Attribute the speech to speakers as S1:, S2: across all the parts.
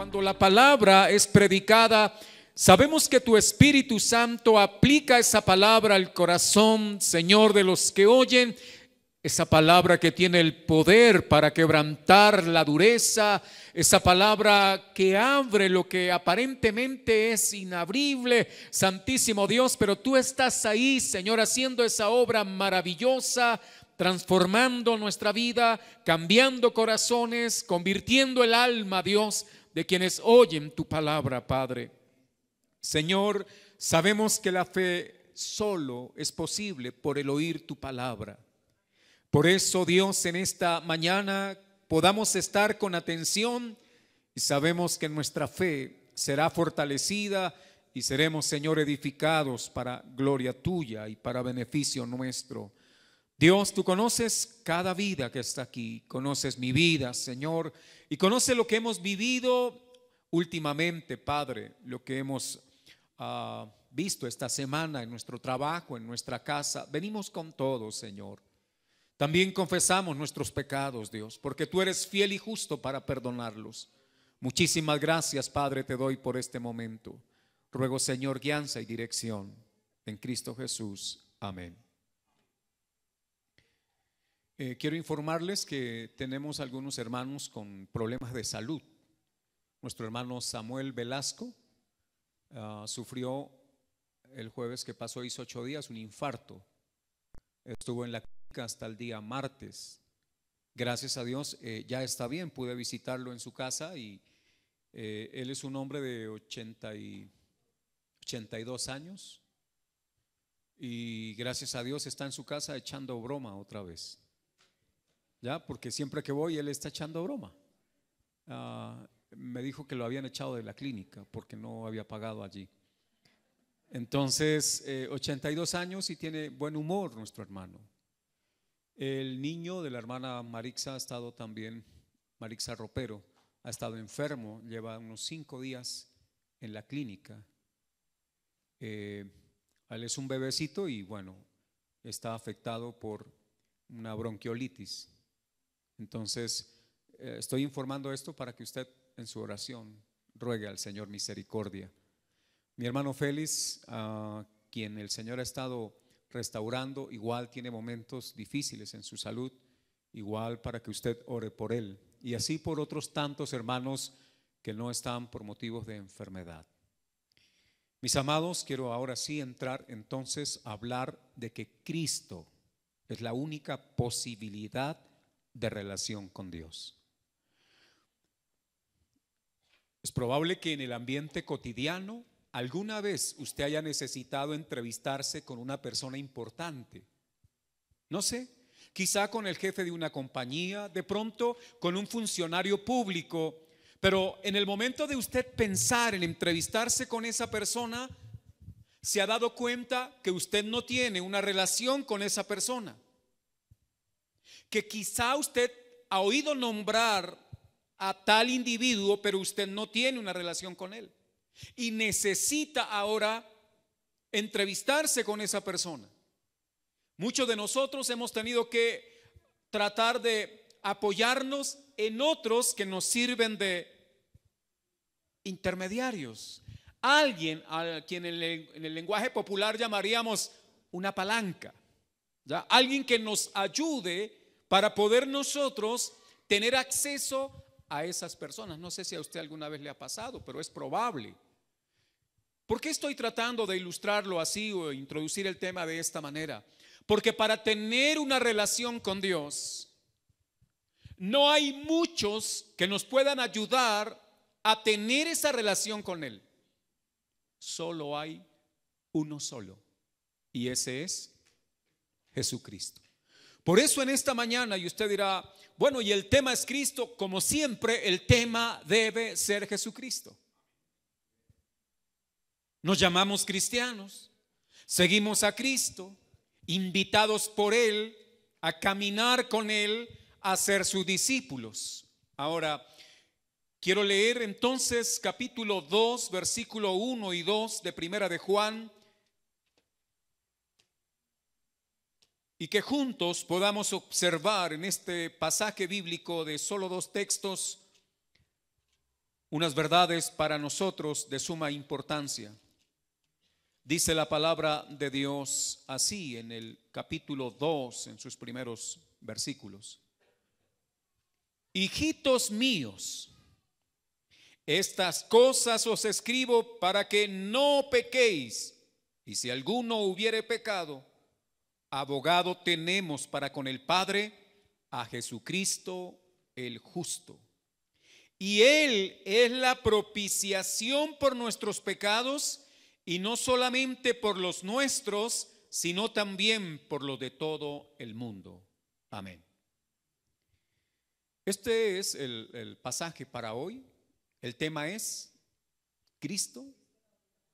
S1: cuando la palabra es predicada, sabemos que tu Espíritu Santo aplica esa palabra al corazón, Señor, de los que oyen. Esa palabra que tiene el poder para quebrantar la dureza, esa palabra que abre lo que aparentemente es inabrible, Santísimo Dios, pero tú estás ahí, Señor, haciendo esa obra maravillosa, transformando nuestra vida, cambiando corazones, convirtiendo el alma, Dios, de quienes oyen tu palabra, Padre. Señor, sabemos que la fe solo es posible por el oír tu palabra. Por eso, Dios, en esta mañana podamos estar con atención y sabemos que nuestra fe será fortalecida y seremos, Señor, edificados para gloria tuya y para beneficio nuestro. Dios, tú conoces cada vida que está aquí, conoces mi vida, Señor, y conoces lo que hemos vivido últimamente, Padre, lo que hemos visto esta semana en nuestro trabajo, en nuestra casa. Venimos con todo, Señor. También confesamos nuestros pecados, Dios, porque tú eres fiel y justo para perdonarlos. Muchísimas gracias, Padre, te doy por este momento. Ruego, Señor, guianza y dirección en Cristo Jesús. Amén. Quiero informarles que tenemos algunos hermanos con problemas de salud. Nuestro hermano Samuel Velasco sufrió el jueves que pasó, hizo 8 días, un infarto. Estuvo en la clínica hasta el día martes. Gracias a Dios ya está bien, pude visitarlo en su casa y él es un hombre de 82 años y gracias a Dios está en su casa echando broma otra vez. Ya, porque siempre que voy él está echando broma. Me dijo que lo habían echado de la clínica porque no había pagado allí. Entonces, 82 años y tiene buen humor nuestro hermano. El niño de la hermana Marixa ha estado también, Marixa Ropero, ha estado enfermo, lleva unos 5 días en la clínica. Él es un bebecito y bueno, está afectado por una bronquiolitis. Entonces, estoy informando esto para que usted en su oración ruegue al Señor misericordia. Mi hermano Félix, a quien el Señor ha estado restaurando, igual tiene momentos difíciles en su salud, igual para que usted ore por él. Y así por otros tantos hermanos que no están por motivos de enfermedad. Mis amados, quiero ahora sí entrar entonces a hablar de que Cristo es la única posibilidad de relación con Dios. Es probable que en el ambiente cotidiano alguna vez usted haya necesitado entrevistarse con una persona importante. No sé, quizá con el jefe de una compañía, de pronto con un funcionario público, pero en el momento de usted pensar en entrevistarse con esa persona, se ha dado cuenta que usted no tiene una relación con esa persona, que quizá usted ha oído nombrar a tal individuo, pero usted no tiene una relación con él. Y necesita ahora entrevistarse con esa persona. Muchos de nosotros hemos tenido que tratar de apoyarnos en otros que nos sirven de intermediarios. Alguien a quien en el lenguaje popular llamaríamos una palanca, ¿ya? Alguien que nos ayude para poder nosotros tener acceso a esas personas. No sé si a usted alguna vez le ha pasado, pero es probable. ¿Por qué estoy tratando de ilustrarlo así o introducir el tema de esta manera? Porque para tener una relación con Dios, no hay muchos que nos puedan ayudar a tener esa relación con Él. Solo hay uno solo, y ese es Jesucristo. Por eso en esta mañana, y usted dirá, bueno, y el tema es Cristo, como siempre, el tema debe ser Jesucristo. Nos llamamos cristianos, seguimos a Cristo, invitados por Él a caminar con Él, a ser sus discípulos. Ahora, quiero leer entonces capítulo 2, versículo 1 y 2 de Primera de Juan, y que juntos podamos observar en este pasaje bíblico de solo 2 textos unas verdades para nosotros de suma importancia. Dice la palabra de Dios así en el capítulo 2, en sus primeros versículos: hijitos míos, estas cosas os escribo para que no pequéis, y si alguno hubiere pecado, abogado tenemos para con el Padre, a Jesucristo el justo. Y Él es la propiciación por nuestros pecados, y no solamente por los nuestros, sino también por los de todo el mundo. Amén. Este es el pasaje para hoy. El tema es Cristo,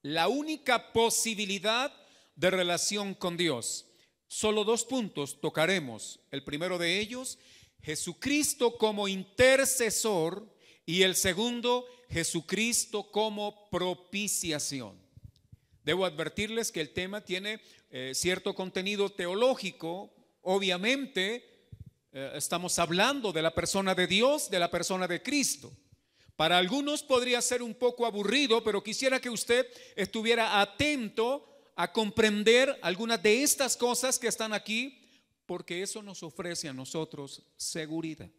S1: la única posibilidad de relación con Dios. Solo 2 puntos tocaremos. El primero de ellos, Jesucristo como intercesor, y el segundo, Jesucristo como propiciación. Debo advertirles que el tema tiene cierto contenido teológico. Obviamente, estamos hablando de la persona de Dios, de la persona de Cristo. Para algunos podría ser un poco aburrido, pero quisiera que usted estuviera atento a comprender algunas de estas cosas que están aquí, porque eso nos ofrece a nosotros seguridad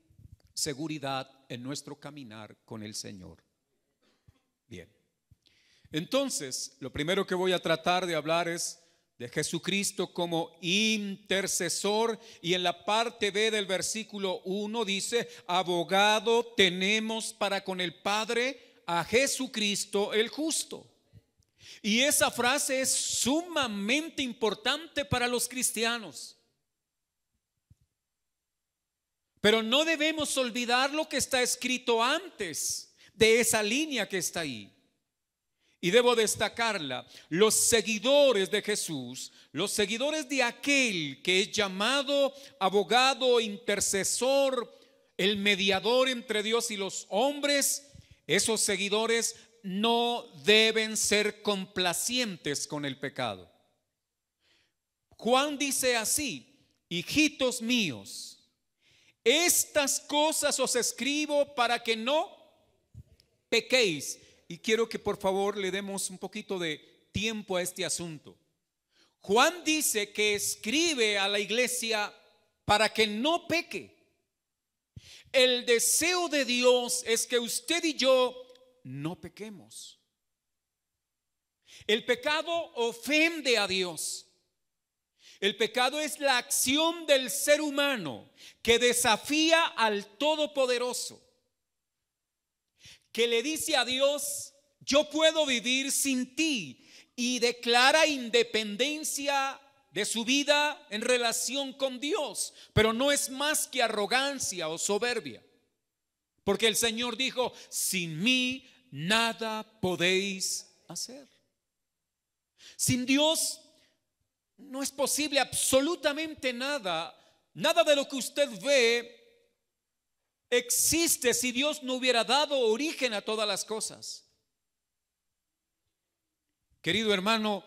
S1: en nuestro caminar con el Señor. Bien, entonces lo primero que voy a tratar de hablar es de Jesucristo como intercesor, y en la parte B del versículo 1 dice: abogado tenemos para con el Padre, a Jesucristo el justo. Y esa frase es sumamente importante para los cristianos. Pero no debemos olvidar lo que está escrito antes de esa línea que está ahí. Y debo destacarla: los seguidores de Jesús, los seguidores de aquel que es llamado abogado, intercesor, el mediador entre Dios y los hombres, esos seguidores no deben ser complacientes con el pecado. Juan dice así: hijitos míos, estas cosas os escribo para que no pequéis. Y quiero que por favor le demos un poquito de tiempo a este asunto. Juan dice que escribe a la iglesia para que no peque. El deseo de Dios es que usted y yo no pequemos. El pecado ofende a Dios. El pecado es la acción del ser humano que desafía al Todopoderoso, que le dice a Dios: yo puedo vivir sin ti, y declara independencia de su vida en relación con Dios. Pero no es más que arrogancia o soberbia, porque el Señor dijo: sin mí nada podéis hacer. Sin Dios no es posible absolutamente nada. Nada de lo que usted ve existe si Dios no hubiera dado origen a todas las cosas. Querido hermano,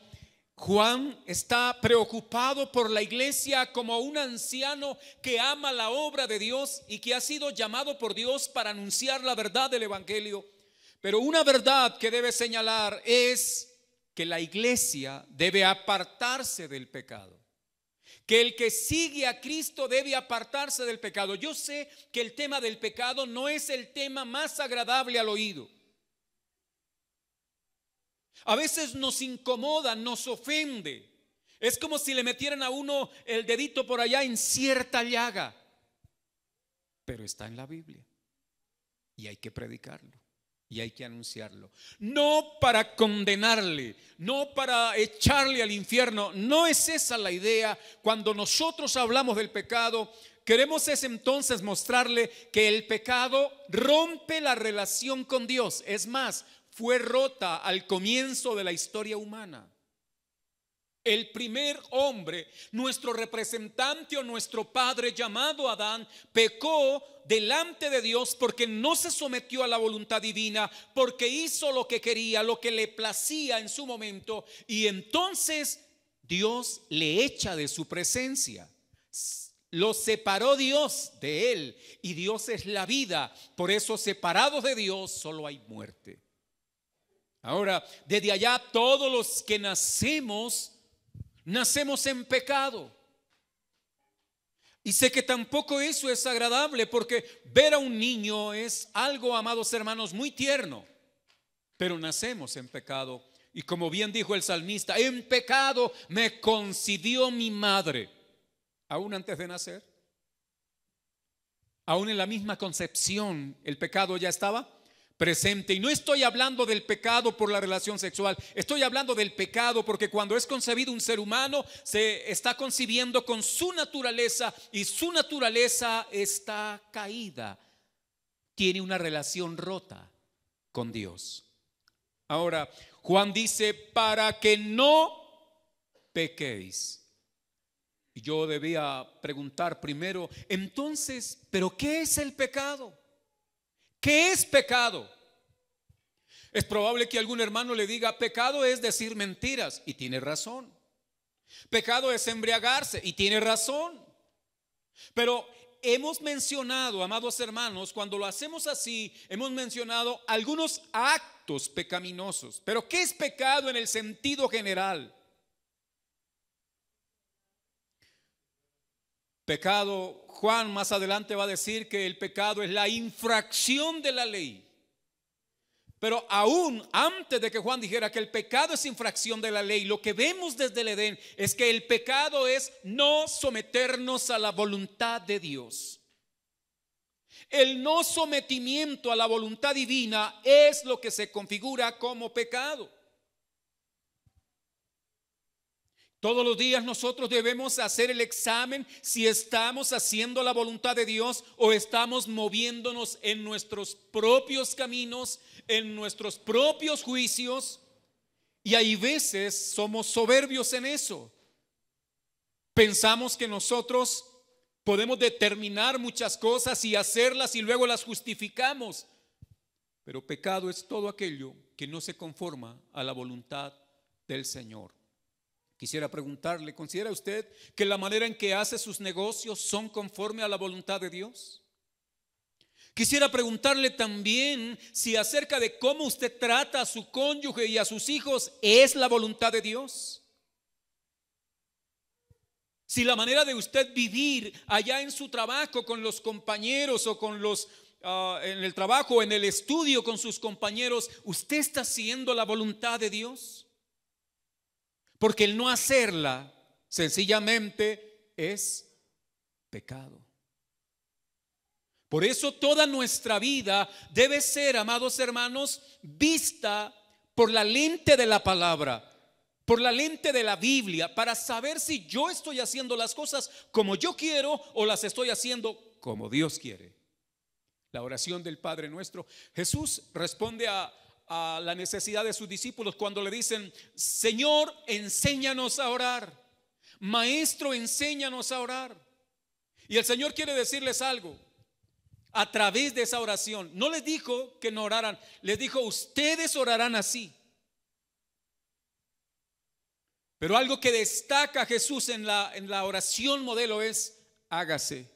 S1: Juan está preocupado por la iglesia como un anciano que ama la obra de Dios y que ha sido llamado por Dios para anunciar la verdad del evangelio. Pero una verdad que debe señalar es que la iglesia debe apartarse del pecado. Que el que sigue a Cristo debe apartarse del pecado. Yo sé que el tema del pecado no es el tema más agradable al oído. A veces nos incomoda, nos ofende. Es como si le metieran a uno el dedito por allá en cierta llaga. Pero está en la Biblia y hay que predicarlo. Y hay que anunciarlo, no para condenarle, no para echarle al infierno. No es esa la idea. Cuando nosotros hablamos del pecado, queremos es entonces mostrarle que el pecado rompe la relación con Dios. Es más, fue rota al comienzo de la historia humana. El primer hombre, nuestro representante o nuestro padre llamado Adán, pecó delante de Dios porque no se sometió a la voluntad divina, porque hizo lo que quería, lo que le placía en su momento, y entonces Dios le echa de su presencia. Los separó Dios de él, y Dios es la vida. Por eso, separados de Dios, solo hay muerte. Ahora, desde allá todos los que nacemos en pecado. Y sé que tampoco eso es agradable, porque ver a un niño es algo, amados hermanos, muy tierno. Pero nacemos en pecado. Y como bien dijo el salmista, en pecado me concibió mi madre. Aún antes de nacer, aún en la misma concepción, el pecado ya estaba presente. Y no estoy hablando del pecado por la relación sexual, estoy hablando del pecado porque cuando es concebido un ser humano, se está concibiendo con su naturaleza, y su naturaleza está caída, tiene una relación rota con Dios. Ahora, Juan dice, para que no pequéis. Y yo debía preguntar primero, entonces, ¿pero qué es el pecado? ¿Qué es pecado? Es probable que algún hermano le diga, pecado es decir mentiras, y tiene razón. Pecado es embriagarse, y tiene razón. Pero hemos mencionado, amados hermanos, cuando lo hacemos así, hemos mencionado algunos actos pecaminosos. Pero ¿qué es pecado en el sentido general? Pecado, Juan más adelante va a decir que el pecado es la infracción de la ley. Pero aún antes de que Juan dijera que el pecado es infracción de la ley, lo que vemos desde el Edén es que el pecado es no someternos a la voluntad de Dios. El no sometimiento a la voluntad divina es lo que se configura como pecado. Todos los días nosotros debemos hacer el examen si estamos haciendo la voluntad de Dios o estamos moviéndonos en nuestros propios caminos, en nuestros propios juicios. Y hay veces somos soberbios en eso. Pensamos que nosotros podemos determinar muchas cosas y hacerlas y luego las justificamos. Pero pecado es todo aquello que no se conforma a la voluntad del Señor. Quisiera preguntarle, ¿considera usted que la manera en que hace sus negocios son conforme a la voluntad de Dios? Quisiera preguntarle también si acerca de cómo usted trata a su cónyuge y a sus hijos es la voluntad de Dios. Si la manera de usted vivir allá en su trabajo con los compañeros o con los en el trabajo, en el estudio con sus compañeros, ¿usted está haciendo la voluntad de Dios? Porque el no hacerla sencillamente es pecado. Por eso toda nuestra vida debe ser, amados hermanos, vista por la lente de la palabra, por la lente de la Biblia, para saber si yo estoy haciendo las cosas como yo quiero o las estoy haciendo como Dios quiere. La oración del Padre Nuestro. Jesús responde a la necesidad de sus discípulos cuando le dicen, Señor, enséñanos a orar. Maestro, enséñanos a orar. Y el Señor quiere decirles algo a través de esa oración. No les dijo que no oraran, les dijo, ustedes orarán así. Pero algo que destaca Jesús en la oración modelo es, hágase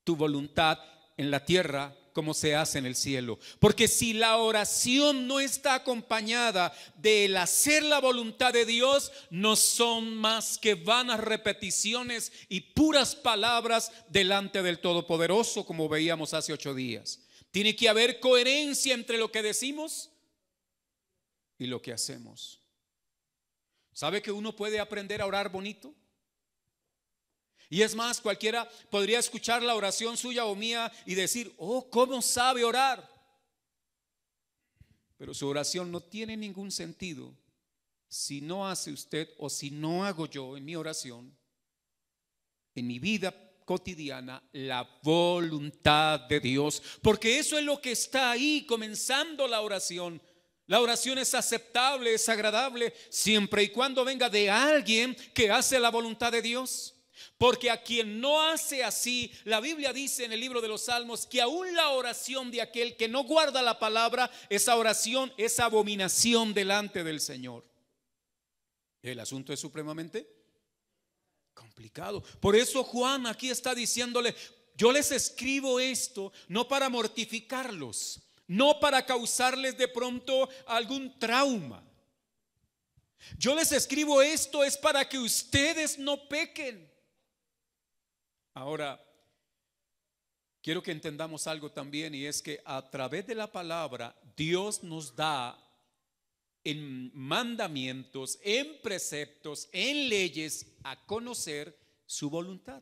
S1: tu voluntad en la tierra como se hace en el cielo. Porque si la oración no está acompañada del hacer la voluntad de Dios, no son más que vanas repeticiones y puras palabras delante del Todopoderoso, como veíamos hace 8 días. Tiene que haber coherencia entre lo que decimos y lo que hacemos. ¿Sabe que uno puede aprender a orar bonito? Y es más, cualquiera podría escuchar la oración suya o mía y decir, oh, ¿cómo sabe orar? Pero su oración no tiene ningún sentido si no hace usted o si no hago yo en mi oración, en mi vida cotidiana, la voluntad de Dios. Porque eso es lo que está ahí comenzando la oración. La oración es aceptable, es agradable, siempre y cuando venga de alguien que hace la voluntad de Dios. Porque a quien no hace así, la Biblia dice en el libro de los Salmos que aún la oración de aquel que no guarda la palabra, esa oración es abominación delante del Señor. El asunto es supremamente complicado. complicado. Por eso Juan aquí está diciéndole: yo les escribo esto no para mortificarlos, no para causarles de pronto algún trauma. Yo les escribo esto es para que ustedes no pequen. Ahora, quiero que entendamos algo también, y es que a través de la palabra Dios nos da en mandamientos, en preceptos, en leyes, a conocer su voluntad.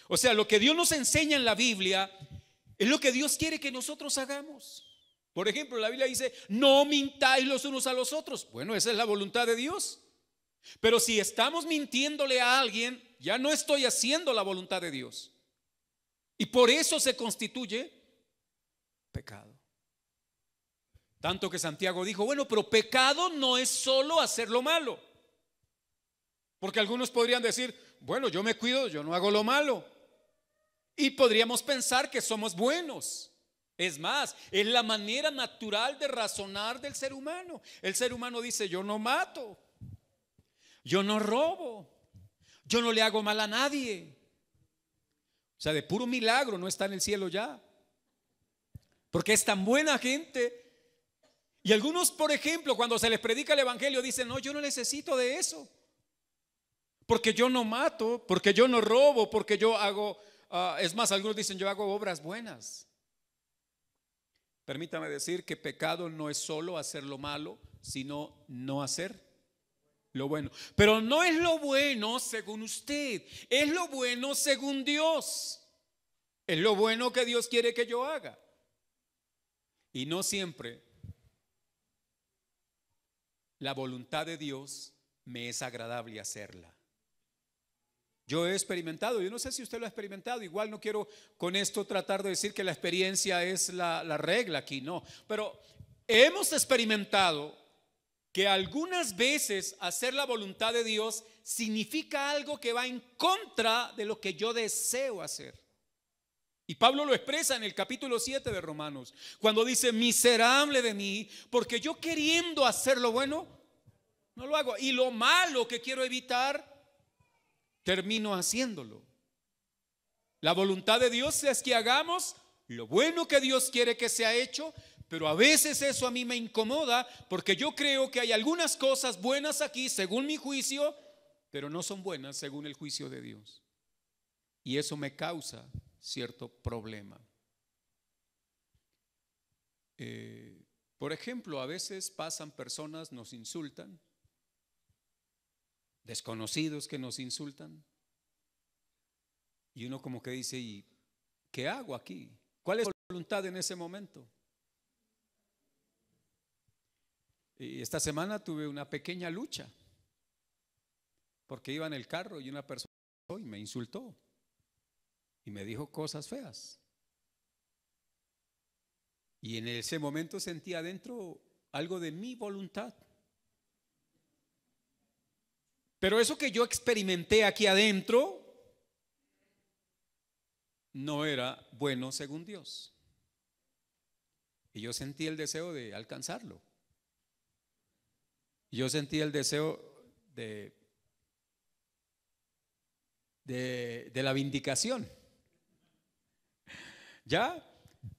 S1: O sea, lo que Dios nos enseña en la Biblia es lo que Dios quiere que nosotros hagamos. Por ejemplo, la Biblia dice: no mintáis los unos a los otros. Bueno, esa es la voluntad de Dios. Pero si estamos mintiéndole a alguien, ya no estoy haciendo la voluntad de Dios. Y por eso se constituye pecado. Tanto que Santiago dijo: bueno, pero pecado no es solo hacer lo malo. Porque algunos podrían decir: bueno, yo me cuido, yo no hago lo malo. Y podríamos pensar que somos buenos. Es más, es la manera natural de razonar del ser humano. El ser humano dice: yo no mato, yo no robo, yo no le hago mal a nadie. O sea, de puro milagro no está en el cielo ya, porque es tan buena gente. Y algunos, por ejemplo, cuando se les predica el evangelio, dicen: no, yo no necesito de eso, porque yo no mato, porque yo no robo, porque yo hago, es más, algunos dicen: yo hago obras buenas. Permítame decir que pecado no es solo hacer lo malo, sino no hacer lo bueno. Pero no es lo bueno según usted, es lo bueno según Dios. Es lo bueno que Dios quiere que yo haga. Y no siempre la voluntad de Dios me es agradable hacerla. Yo he experimentado, yo no sé si usted lo ha experimentado, igual no quiero con esto tratar de decir que la experiencia es la regla aquí, no. Pero hemos experimentado que algunas veces hacer la voluntad de Dios significa algo que va en contra de lo que yo deseo hacer. Y Pablo lo expresa en el capítulo 7 de Romanos, cuando dice: miserable de mí, porque yo queriendo hacer lo bueno, no lo hago. Y lo malo que quiero evitar, termino haciéndolo. La voluntad de Dios es que hagamos lo bueno que Dios quiere que sea hecho, pero a veces eso a mí me incomoda, porque yo creo que hay algunas cosas buenas aquí según mi juicio, pero no son buenas según el juicio de Dios. Y eso me causa cierto problema. Por ejemplo, a veces pasan personas, nos insultan, desconocidos que nos insultan, y uno como que dice: ¿y qué hago aquí? ¿Cuál es la voluntad en ese momento? Y esta semana tuve una pequeña lucha, porque iba en el carro y una persona y me insultó y me dijo cosas feas, y en ese momento sentí adentro algo de mi voluntad. Pero eso que yo experimenté aquí adentro no era bueno según Dios. Y yo sentí el deseo de alcanzarlo. Yo sentí el deseo de la vindicación. ¿Ya?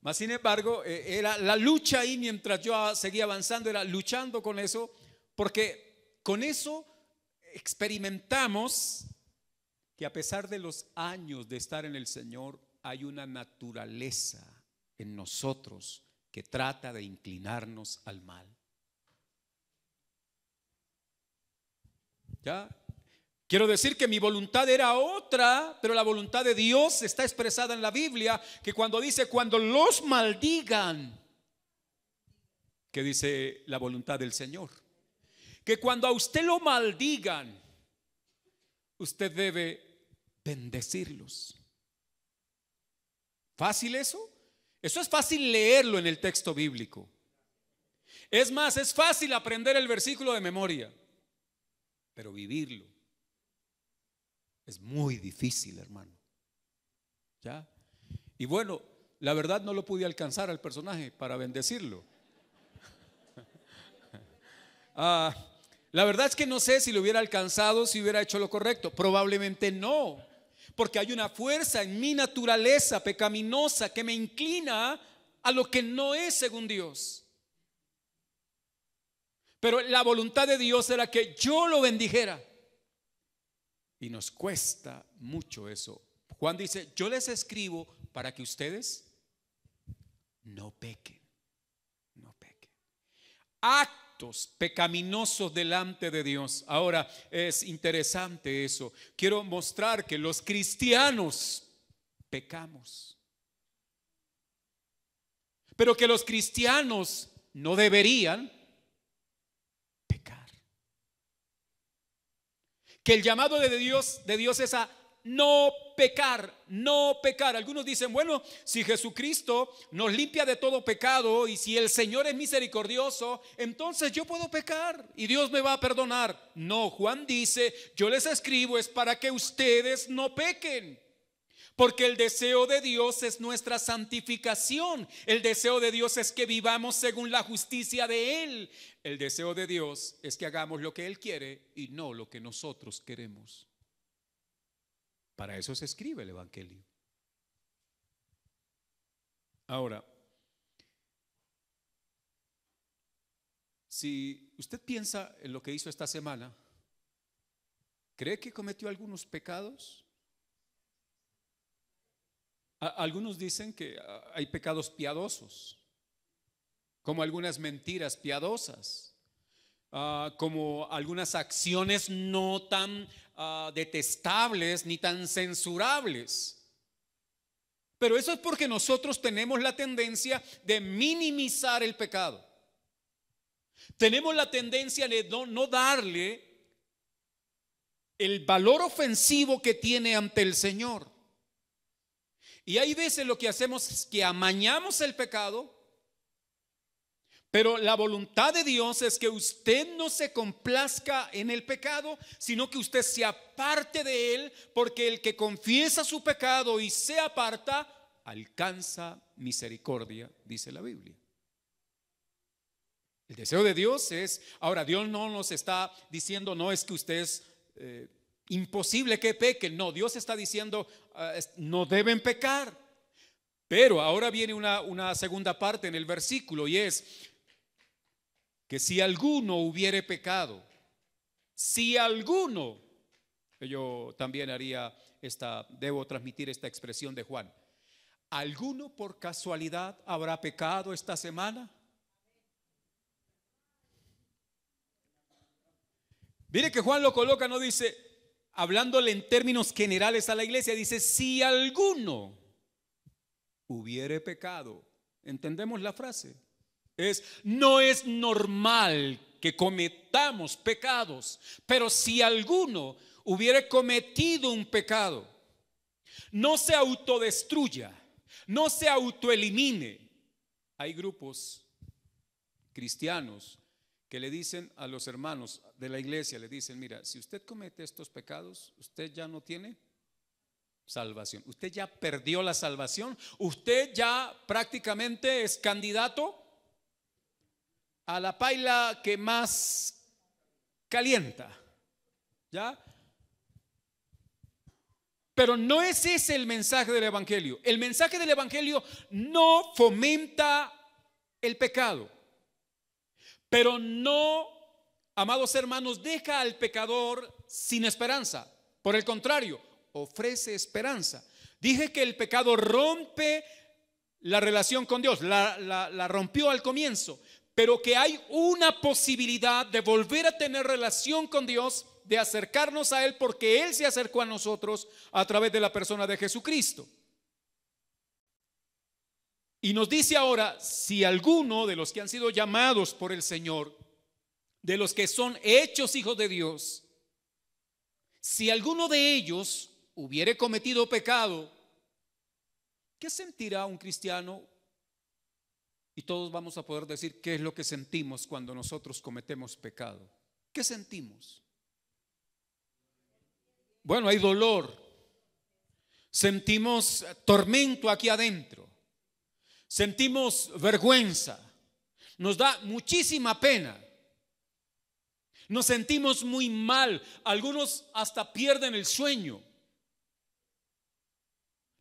S1: Mas sin embargo, era la lucha ahí mientras yo seguía avanzando, era luchando con eso, porque con eso experimentamos que a pesar de los años de estar en el Señor, hay una naturaleza en nosotros que trata de inclinarnos al mal. ¿Ya? Quiero decir que mi voluntad era otra, pero la voluntad de Dios está expresada en la Biblia, que cuando dice: cuando los maldigan, que dice la voluntad del Señor, que cuando a usted lo maldigan, usted debe bendecirlos. ¿Fácil eso? Eso es fácil leerlo en el texto bíblico. Es más, es fácil aprender el versículo de memoria, pero vivirlo es muy difícil, hermano. ¿Ya? Y bueno, la verdad no lo pude alcanzar al personaje para bendecirlo. La verdad es que no sé si lo hubiera alcanzado, si hubiera hecho lo correcto. Probablemente no, porque hay una fuerza en mi naturaleza pecaminosa que me inclina a lo que no es según Dios. Pero la voluntad de Dios era que yo lo bendijera. Y nos cuesta mucho eso. Juan dice, yo les escribo para que ustedes no pequen. No pequen. Actos pecaminosos delante de Dios. Ahora, es interesante eso. Quiero mostrar que los cristianos pecamos. Pero que los cristianos no deberían pecar. Que el llamado de Dios es a no pecar, no pecar. Algunos dicen, bueno, si Jesucristo nos limpia de todo pecado y si el Señor es misericordioso, entonces yo puedo pecar y Dios me va a perdonar. No, Juan dice, yo les escribo es para que ustedes no pequen. Porque el deseo de Dios es nuestra santificación. El deseo de Dios es que vivamos según la justicia de Él. El deseo de Dios es que hagamos lo que Él quiere y no lo que nosotros queremos. Para eso se escribe el Evangelio. Ahora, si usted piensa en lo que hizo esta semana, ¿cree que cometió algunos pecados? Algunos dicen que hay pecados piadosos, como algunas mentiras piadosas, como algunas acciones no tan detestables ni tan censurables. Pero eso es porque nosotros tenemos la tendencia de minimizar el pecado. Tenemos la tendencia de no darle el valor ofensivo que tiene ante el Señor. Y hay veces lo que hacemos es que amañamos el pecado, pero la voluntad de Dios es que usted no se complazca en el pecado, sino que usted se aparte de él, porque el que confiesa su pecado y se aparta, alcanza misericordia, dice la Biblia. El deseo de Dios es, ahora Dios no nos está diciendo, no es que usted es imposible que pequen. No, Dios está diciendo no deben pecar. Pero ahora viene una segunda parte en el versículo, y es que si alguno hubiere pecado, si alguno, yo también debo transmitir esta expresión de Juan, ¿alguno por casualidad habrá pecado esta semana? Mire que Juan lo coloca, no dice, hablándole en términos generales a la iglesia, dice, si alguno hubiere pecado. ¿Entendemos la frase? No es normal que cometamos pecados, pero si alguno hubiere cometido un pecado, no se autodestruya, no se autoelimine. Hay grupos cristianos que le dicen a los hermanos de la iglesia, le dicen, mira, si usted comete estos pecados, usted ya no tiene salvación, usted ya perdió la salvación, usted ya prácticamente es candidato a la paila que más calienta, ¿ya? Pero no es ese el mensaje del Evangelio. El mensaje del Evangelio no fomenta el pecado, pero no, amados hermanos, deja al pecador sin esperanza. Por el contrario, ofrece esperanza. Dije que el pecado rompe la relación con Dios, la rompió al comienzo, pero que hay una posibilidad de volver a tener relación con Dios, de acercarnos a Él, porque Él se acercó a nosotros a través de la persona de Jesucristo. Y nos dice ahora, si alguno de los que han sido llamados por el Señor, de los que son hechos hijos de Dios, si alguno de ellos hubiere cometido pecado, ¿qué sentirá un cristiano? Y todos vamos a poder decir qué es lo que sentimos cuando nosotros cometemos pecado. ¿Qué sentimos? Bueno, hay dolor, sentimos tormento aquí adentro, sentimos vergüenza, nos da muchísima pena. Nos sentimos muy mal. Algunos hasta pierden el sueño.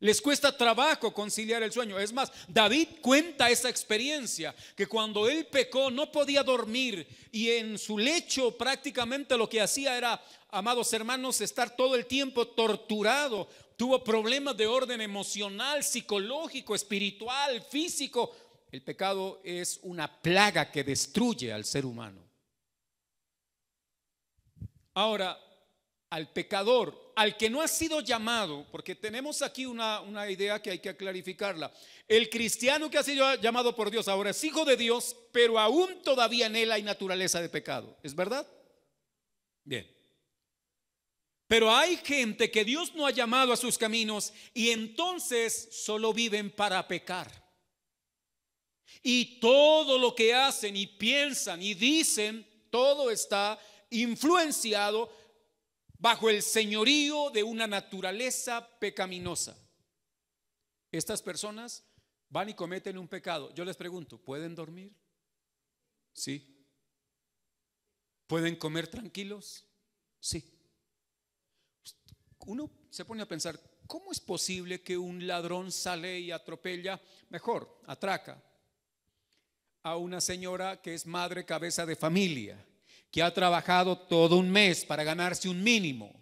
S1: Les cuesta trabajo conciliar el sueño. Es más, David cuenta esa experiencia, que cuando él pecó no podía dormir y en su lecho prácticamente lo que hacía era, amados hermanos, estar todo el tiempo torturado. Tuvo problemas de orden emocional, psicológico, espiritual, físico. El pecado es una plaga que destruye al ser humano. Ahora, al pecador, al que no ha sido llamado, porque tenemos aquí una idea que hay que clarificarla. El cristiano que ha sido llamado por Dios ahora es hijo de Dios, pero aún todavía en él hay naturaleza de pecado. ¿Es verdad? Bien. Pero hay gente que Dios no ha llamado a sus caminos y entonces solo viven para pecar. Y todo lo que hacen y piensan y dicen, todo está influenciado bajo el señorío de una naturaleza pecaminosa. Estas personas van y cometen un pecado. Yo les pregunto, ¿pueden dormir? Sí. ¿Pueden comer tranquilos? Sí. Uno se pone a pensar, ¿cómo es posible que un ladrón sale y atropella, mejor, atraca a una señora que es madre cabeza de familia, que ha trabajado todo un mes para ganarse un mínimo,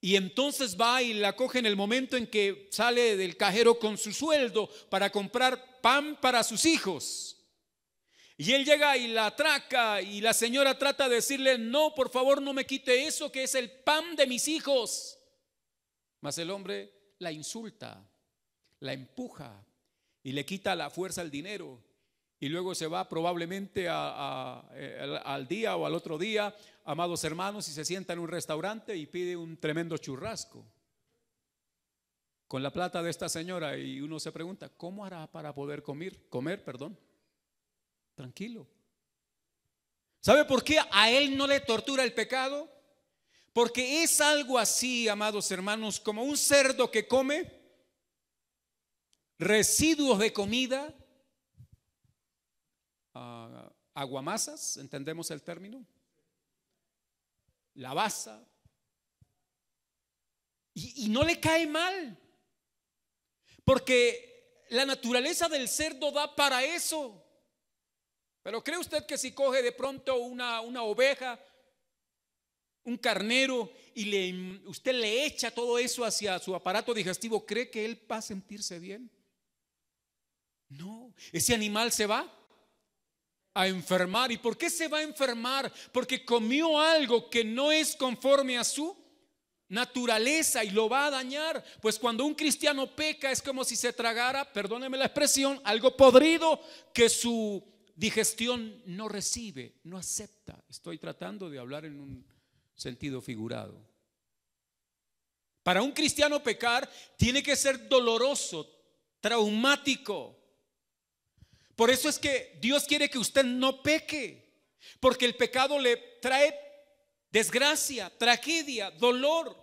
S1: y entonces va y la coge en el momento en que sale del cajero con su sueldo para comprar pan para sus hijos, y él llega y la atraca y la señora trata de decirle, no, por favor no me quite eso que es el pan de mis hijos, mas el hombre la insulta, la empuja y le quita a la fuerza el dinero. Y luego se va probablemente al día o al otro día, amados hermanos, y se sienta en un restaurante y pide un tremendo churrasco con la plata de esta señora. Y uno se pregunta, ¿cómo hará para poder comer, tranquilo? ¿Sabe por qué a él no le tortura el pecado? Porque es algo así, amados hermanos, como un cerdo que come residuos de comida, aguamasas, entendemos el término, la basa, y no le cae mal, porque la naturaleza del cerdo da para eso. Pero ¿cree usted que si coge de pronto una oveja, un carnero, y usted le echa todo eso hacia su aparato digestivo, cree que él va a sentirse bien? No, ese animal se va a enfermar. ¿Y por qué se va a enfermar? Porque comió algo que no es conforme a su naturaleza y lo va a dañar. Pues cuando un cristiano peca es como si se tragara, perdóneme la expresión, algo podrido que su digestión no recibe, no acepta. Estoy tratando de hablar en un sentido figurado. Para un cristiano pecar tiene que ser doloroso, traumático. Por eso es que Dios quiere que usted no peque, porque el pecado le trae desgracia, tragedia, dolor.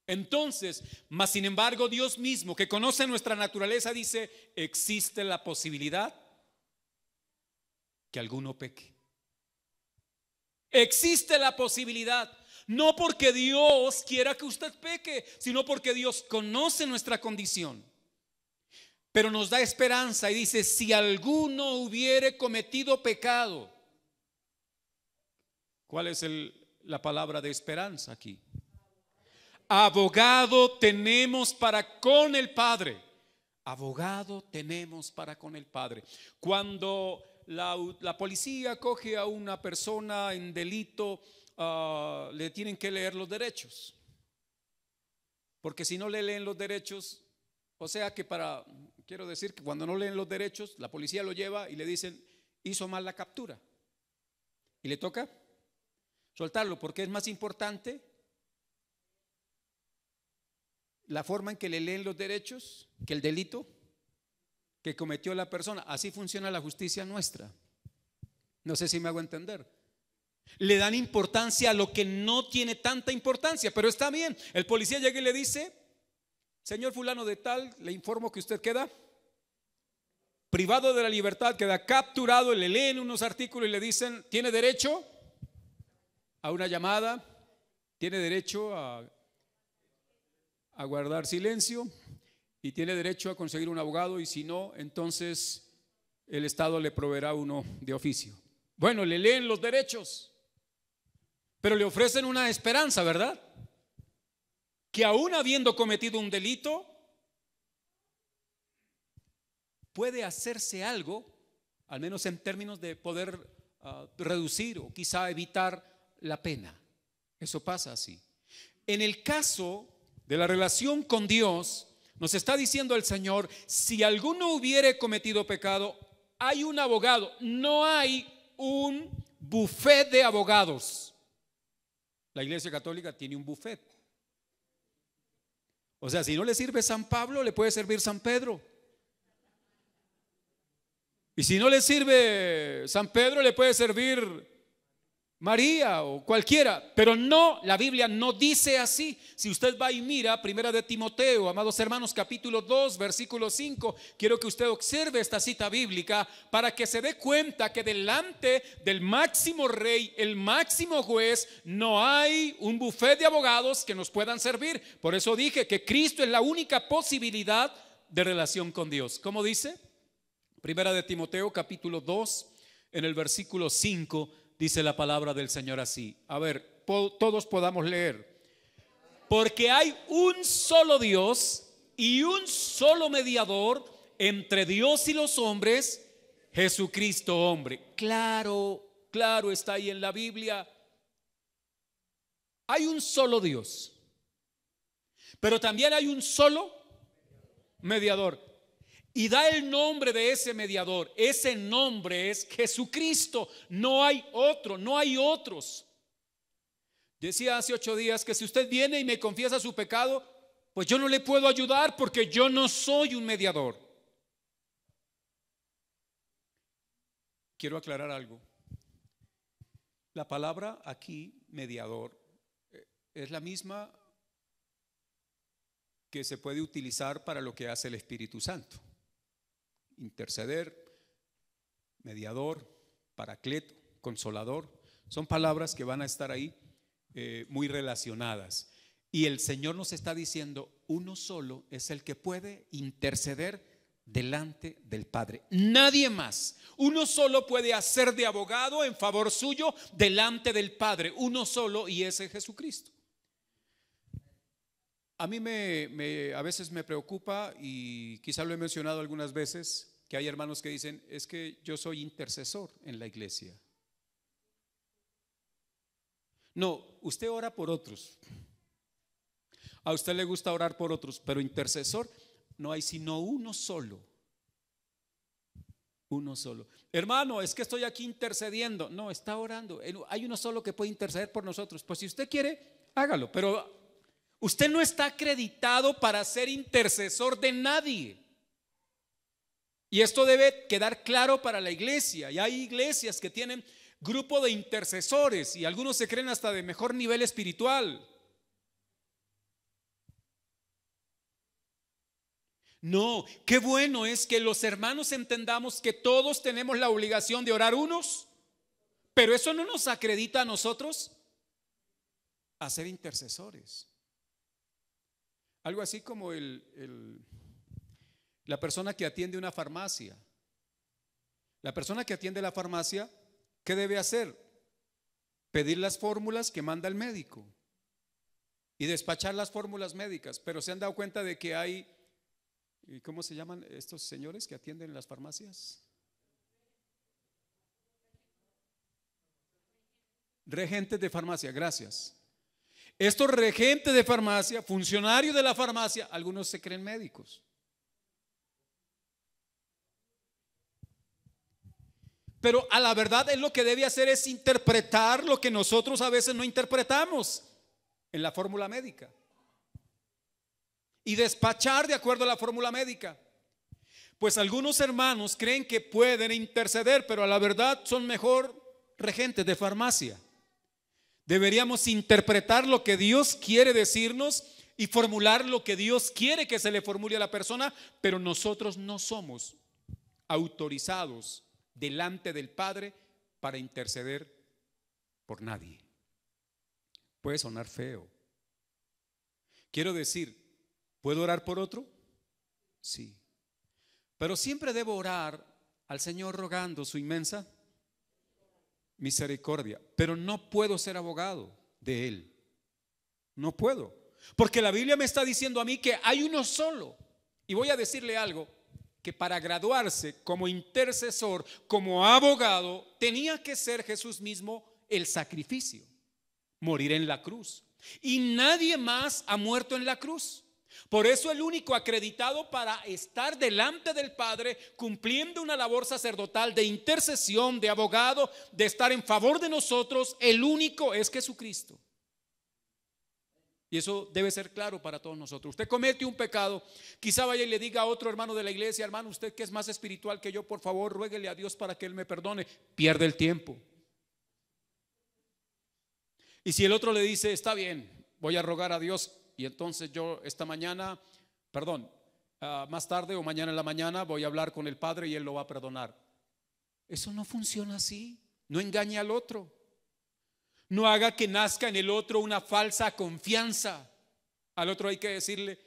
S1: Entonces, mas sin embargo, Dios mismo, que conoce nuestra naturaleza, dice, existe la posibilidad que alguno peque. Existe la posibilidad, no porque Dios quiera que usted peque, sino porque Dios conoce nuestra condición. Pero nos da esperanza y dice, si alguno hubiere cometido pecado. ¿Cuál es la palabra de esperanza aquí? Abogado tenemos para con el Padre. Abogado tenemos para con el Padre. Cuando la policía coge a una persona en delito, le tienen que leer los derechos. Porque si no le leen los derechos, o sea que quiero decir que cuando no leen los derechos, la policía lo lleva y le dicen, hizo mal la captura. Y le toca soltarlo, porque es más importante la forma en que le leen los derechos que el delito que cometió la persona. Así funciona la justicia nuestra. No sé si me hago entender. Le dan importancia a lo que no tiene tanta importancia, pero está bien. El policía llega y le dice, señor fulano de tal, le informo que usted queda privado de la libertad, queda capturado, le leen unos artículos y le dicen, tiene derecho a una llamada, tiene derecho a guardar silencio y tiene derecho a conseguir un abogado, y si no, entonces el Estado le proveerá uno de oficio. Bueno, le leen los derechos, pero le ofrecen una esperanza, ¿verdad? Que aún habiendo cometido un delito, puede hacerse algo, al menos en términos de poder reducir o quizá evitar la pena. Eso pasa así. En el caso de la relación con Dios, nos está diciendo el Señor, si alguno hubiere cometido pecado, hay un abogado, no hay un buffet de abogados. La Iglesia Católica tiene un buffet. O sea, si no le sirve San Pablo, le puede servir San Pedro. Y si no le sirve San Pedro, le puede servir María o cualquiera. Pero no, la Biblia no dice así. Si usted va y mira Primera de Timoteo, amados hermanos, capítulo 2, versículo 5, quiero que usted observe esta cita bíblica para que se dé cuenta que delante del máximo rey, el máximo juez, no hay un buffet de abogados que nos puedan servir. Por eso dije que Cristo es la única posibilidad de relación con Dios. ¿Cómo dice? Primera de Timoteo, capítulo 2, en el versículo 5, dice la palabra del Señor así. A ver, todos podamos leer. Porque hay un solo Dios y un solo mediador entre Dios y los hombres, Jesucristo hombre. Claro, claro, está ahí en la Biblia. Hay un solo Dios, pero también hay un solo mediador. Y da el nombre de ese mediador. Ese nombre es Jesucristo. No hay otro, no hay otros. Decía hace 8 días que si usted viene y me confiesa su pecado, pues yo no le puedo ayudar porque yo no soy un mediador. Quiero aclarar algo. La palabra aquí, mediador, es la misma que se puede utilizar para lo que hace el Espíritu Santo. Interceder, mediador, paracleto, consolador, son palabras que van a estar ahí muy relacionadas. Y el Señor nos está diciendo, uno solo es el que puede interceder delante del Padre, nadie más. Uno solo puede hacer de abogado en favor suyo delante del Padre, uno solo, y ese es Jesucristo. A mí a veces me preocupa, y quizá lo he mencionado algunas veces, que hay hermanos que dicen, es que yo soy intercesor en la iglesia. No, usted ora por otros. A usted le gusta orar por otros, pero intercesor no hay sino uno solo. Uno solo. Hermano, es que estoy aquí intercediendo. No, está orando. Hay uno solo que puede interceder por nosotros. Pues si usted quiere, hágalo, pero usted no está acreditado para ser intercesor de nadie. Y esto debe quedar claro para la iglesia. Y hay iglesias que tienen grupo de intercesores y algunos se creen hasta de mejor nivel espiritual. No, qué bueno es que los hermanos entendamos que todos tenemos la obligación de orar unos, pero eso no nos acredita a nosotros a ser intercesores. Algo así como la persona que atiende una farmacia. La persona que atiende la farmacia, ¿qué debe hacer? Pedir las fórmulas que manda el médico y despachar las fórmulas médicas. Pero se han dado cuenta de que hay, ¿cómo se llaman estos señores que atienden las farmacias? Regentes de farmacia, gracias. Estos regentes de farmacia, funcionarios de la farmacia, algunos se creen médicos. Pero a la verdad él lo que debe hacer es interpretar lo que nosotros a veces no interpretamos en la fórmula médica y despachar de acuerdo a la fórmula médica. Pues algunos hermanos creen que pueden interceder, pero a la verdad son mejor regentes de farmacia. Deberíamos interpretar lo que Dios quiere decirnos y formular lo que Dios quiere que se le formule a la persona, pero nosotros no somos autorizados delante del Padre para interceder por nadie. Puede sonar feo. Quiero decir, ¿puedo orar por otro? Sí. Pero siempre debo orar al Señor rogando su inmensa misericordia. Pero no puedo ser abogado de Él. No puedo. Porque la Biblia me está diciendo a mí que hay uno solo. Y voy a decirle algo, que para graduarse como intercesor, como abogado, tenía que ser Jesús mismo el sacrificio, morir en la cruz. Y nadie más ha muerto en la cruz. Por eso el único acreditado para estar delante del Padre, cumpliendo una labor sacerdotal de intercesión, de abogado, de estar en favor de nosotros, el único es Jesucristo. Y eso debe ser claro para todos nosotros. Usted comete un pecado, quizá vaya y le diga a otro hermano de la iglesia: hermano, usted que es más espiritual que yo, por favor, ruéguele a Dios para que Él me perdone. Pierde el tiempo. Y si el otro le dice: está bien, voy a rogar a Dios, y entonces yo esta mañana, más tarde o mañana en la mañana voy a hablar con el Padre y Él lo va a perdonar. Eso no funciona así. No engañe al otro. No haga que nazca en el otro una falsa confianza. Al otro hay que decirle: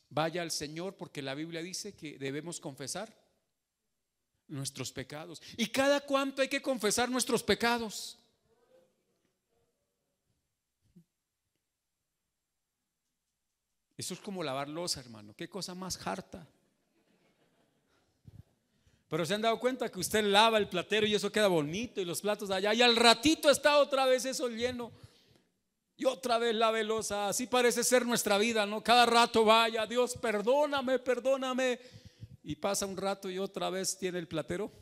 S1: vaya al Señor, porque la Biblia dice que debemos confesar nuestros pecados. ¿Y cada cuánto hay que confesar nuestros pecados? Eso es como lavar loza, hermano. Qué cosa más harta. Pero se han dado cuenta que usted lava el platero y eso queda bonito, y los platos allá, y al ratito está otra vez eso lleno, y otra vez lave loza. Así parece ser nuestra vida, ¿no? Cada rato vaya: Dios, perdóname, perdóname. Y pasa un rato y otra vez tiene el platero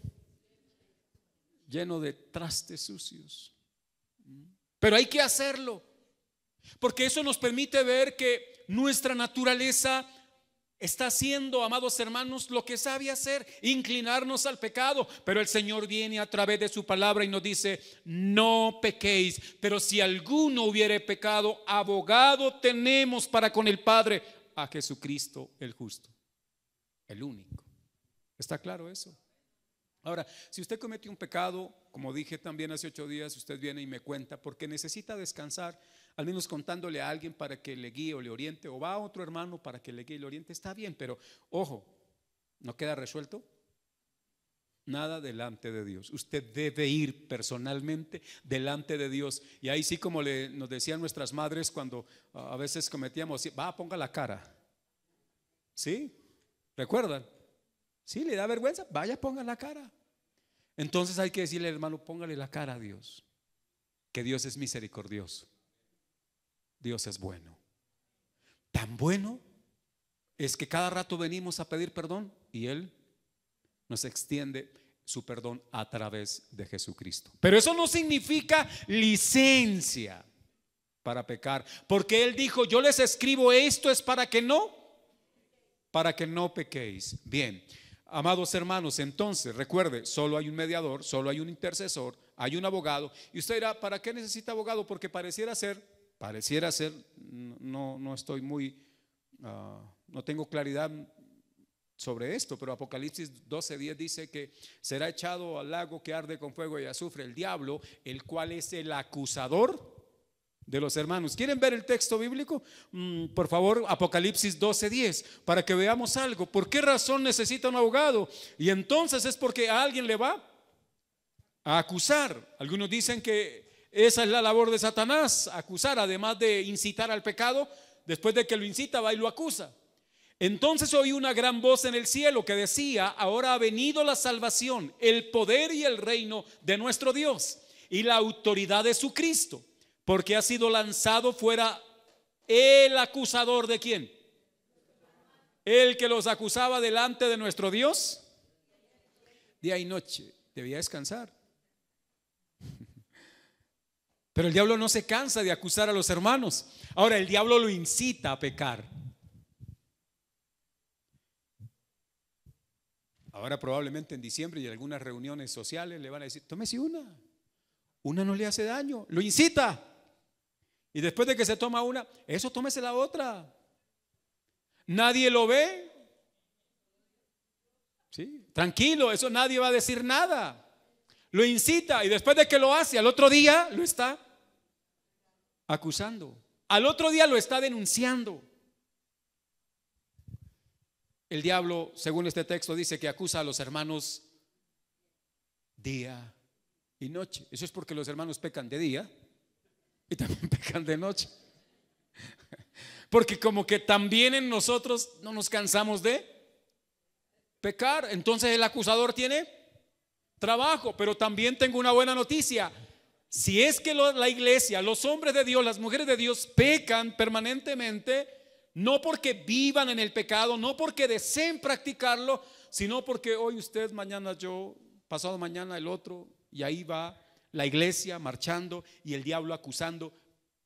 S1: lleno de trastes sucios. Pero hay que hacerlo, porque eso nos permite ver que nuestra naturaleza está haciendo, amados hermanos, lo que sabe hacer: inclinarnos al pecado. Pero el Señor viene a través de su palabra y nos dice: no pequéis. Pero si alguno hubiere pecado, abogado tenemos para con el Padre, a Jesucristo el justo, el único. ¿Está claro eso? Ahora, si usted comete un pecado, como dije también hace 8 días, usted viene y me cuenta porque necesita descansar, al menos contándole a alguien para que le guíe o le oriente, o va a otro hermano para que le guíe y le oriente, está bien. Pero ojo, ¿no queda resuelto? Nada delante de Dios. Usted debe ir personalmente delante de Dios. Y ahí sí, como nos decían nuestras madres cuando a veces cometíamos: va, ponga la cara. ¿Sí? ¿Recuerdan? ¿Sí? ¿Le da vergüenza? Vaya, ponga la cara. Entonces hay que decirle: hermano, póngale la cara a Dios, que Dios es misericordioso, Dios es bueno. Tan bueno es que cada rato venimos a pedir perdón y Él nos extiende su perdón a través de Jesucristo. Pero eso no significa licencia para pecar, porque Él dijo: yo les escribo esto es para que no pequéis. Bien, amados hermanos, entonces recuerde, solo hay un mediador, solo hay un intercesor, hay un abogado. Y usted dirá: ¿para qué necesita abogado? Porque pareciera ser, no estoy muy, no tengo claridad sobre esto, pero Apocalipsis 12:10 dice que será echado al lago que arde con fuego y azufre el diablo, el cual es el acusador de los hermanos. ¿Quieren ver el texto bíblico? Por favor, Apocalipsis 12:10, para que veamos algo. ¿Por qué razón necesita un abogado? Y entonces es porque a alguien le va a acusar. Algunos dicen que esa es la labor de Satanás, acusar, además de incitar al pecado. Después de que lo incita, va y lo acusa. Entonces oí una gran voz en el cielo que decía: ahora ha venido la salvación, el poder y el reino de nuestro Dios y la autoridad de su Cristo, porque ha sido lanzado fuera el acusador. ¿De quién? El que los acusaba delante de nuestro Dios día y noche. Debía descansar. Pero el diablo no se cansa de acusar a los hermanos. Ahora, el diablo lo incita a pecar. Ahora probablemente en diciembre y en algunas reuniones sociales le van a decir: tómese una no le hace daño. Lo incita. Y después de que se toma una, eso, tómese la otra. Nadie lo ve. ¿Sí? Tranquilo, eso nadie va a decir nada. Lo incita y después de que lo hace, al otro día lo está acusando. Al otro día lo está denunciando. El diablo, según este texto, dice que acusa a los hermanos día y noche. Eso es porque los hermanos pecan de día y también pecan de noche. Porque como que también en nosotros no nos cansamos de pecar. Entonces el acusador tiene trabajo. Pero también tengo una buena noticia. Si es que la iglesia, los hombres de Dios, las mujeres de Dios pecan permanentemente, no porque vivan en el pecado, no porque deseen practicarlo, sino porque hoy usted, mañana yo, pasado mañana el otro, y ahí va la iglesia marchando y el diablo acusando.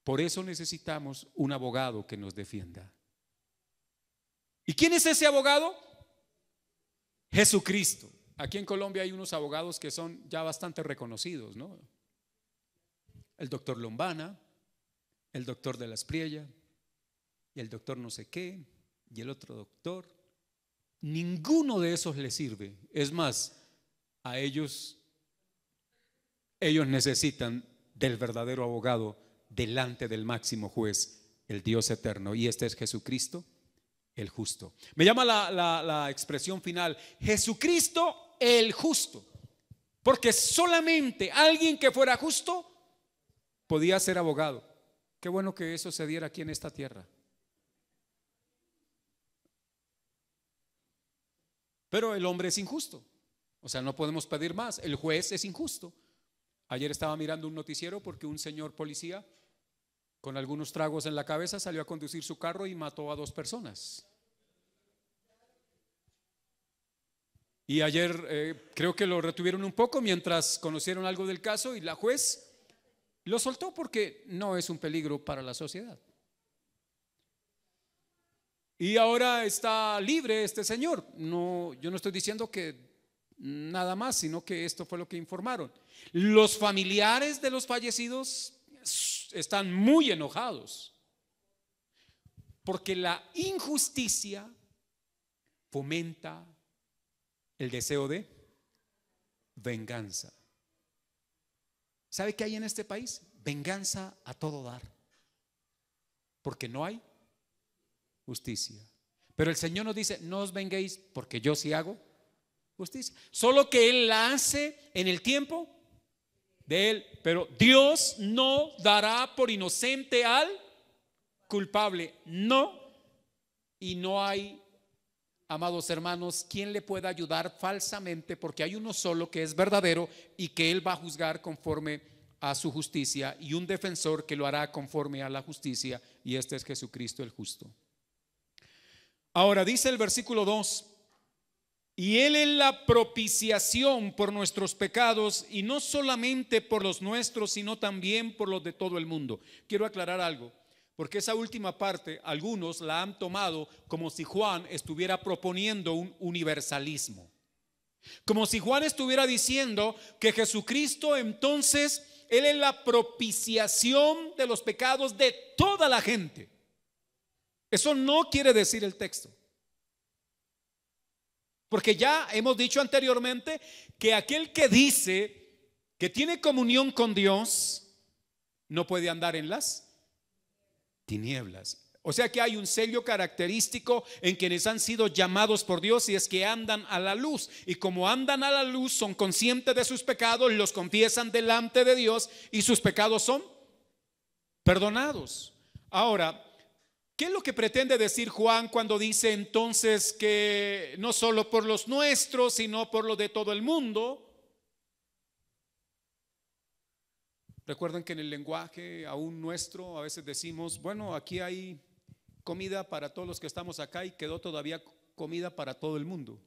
S1: Por eso necesitamos un abogado que nos defienda. ¿Y quién es ese abogado? Jesucristo. Aquí en Colombia hay unos abogados que son ya bastante reconocidos, ¿no? El doctor Lombana, el doctor de la Espriella, y el doctor no sé qué, y el otro doctor. Ninguno de esos les sirve. Es más, a ellos necesitan del verdadero abogado delante del máximo juez, el Dios eterno, y este es Jesucristo, el justo. Me llama la expresión final, Jesucristo el justo, porque solamente alguien que fuera justo podía ser abogado. Qué bueno que eso se diera aquí en esta tierra. Pero el hombre es injusto, o sea, no podemos pedir más. El juez es injusto. Ayer estaba mirando un noticiero porque un señor policía con algunos tragos en la cabeza salió a conducir su carro y mató a 2 personas. Y ayer creo que lo retuvieron un poco mientras conocieron algo del caso, y la juez lo soltó porque no es un peligro para la sociedad. Y ahora está libre este señor. No, yo no estoy diciendo que nada más, sino que esto fue lo que informaron. Los familiares de los fallecidos están muy enojados porque la injusticia fomenta el deseo de venganza. ¿Sabe qué hay en este país? Venganza a todo dar, porque no hay justicia. Pero el Señor nos dice: no os venguéis, porque yo sí hago justicia. Solo que Él la hace en el tiempo de Él. Pero Dios no dará por inocente al culpable. No. Y no hay, amados hermanos, quien le pueda ayudar falsamente, porque hay uno solo que es verdadero y que Él va a juzgar conforme a su justicia, y un defensor que lo hará conforme a la justicia, y este es Jesucristo el justo. Ahora dice el versículo 2: y Él es la propiciación por nuestros pecados, y no solamente por los nuestros, sino también por los de todo el mundo. Quiero aclarar algo, porque esa última parte algunos la han tomado como si Juan estuviera proponiendo un universalismo, como si Juan estuviera diciendo que Jesucristo, entonces Él es la propiciación de los pecados de toda la gente. Eso no quiere decir el texto, porque ya hemos dicho anteriormente que aquel que dice que tiene comunión con Dios no puede andar en las tinieblas. O sea que hay un sello característico en quienes han sido llamados por Dios, y es que andan a la luz, y como andan a la luz son conscientes de sus pecados, los confiesan delante de Dios y sus pecados son perdonados. Ahora, ¿qué es lo que pretende decir Juan cuando dice entonces que no solo por los nuestros, sino por los de todo el mundo? Recuerden que en el lenguaje aún nuestro a veces decimos: bueno, aquí hay comida para todos los que estamos acá y quedó todavía comida para todo el mundo.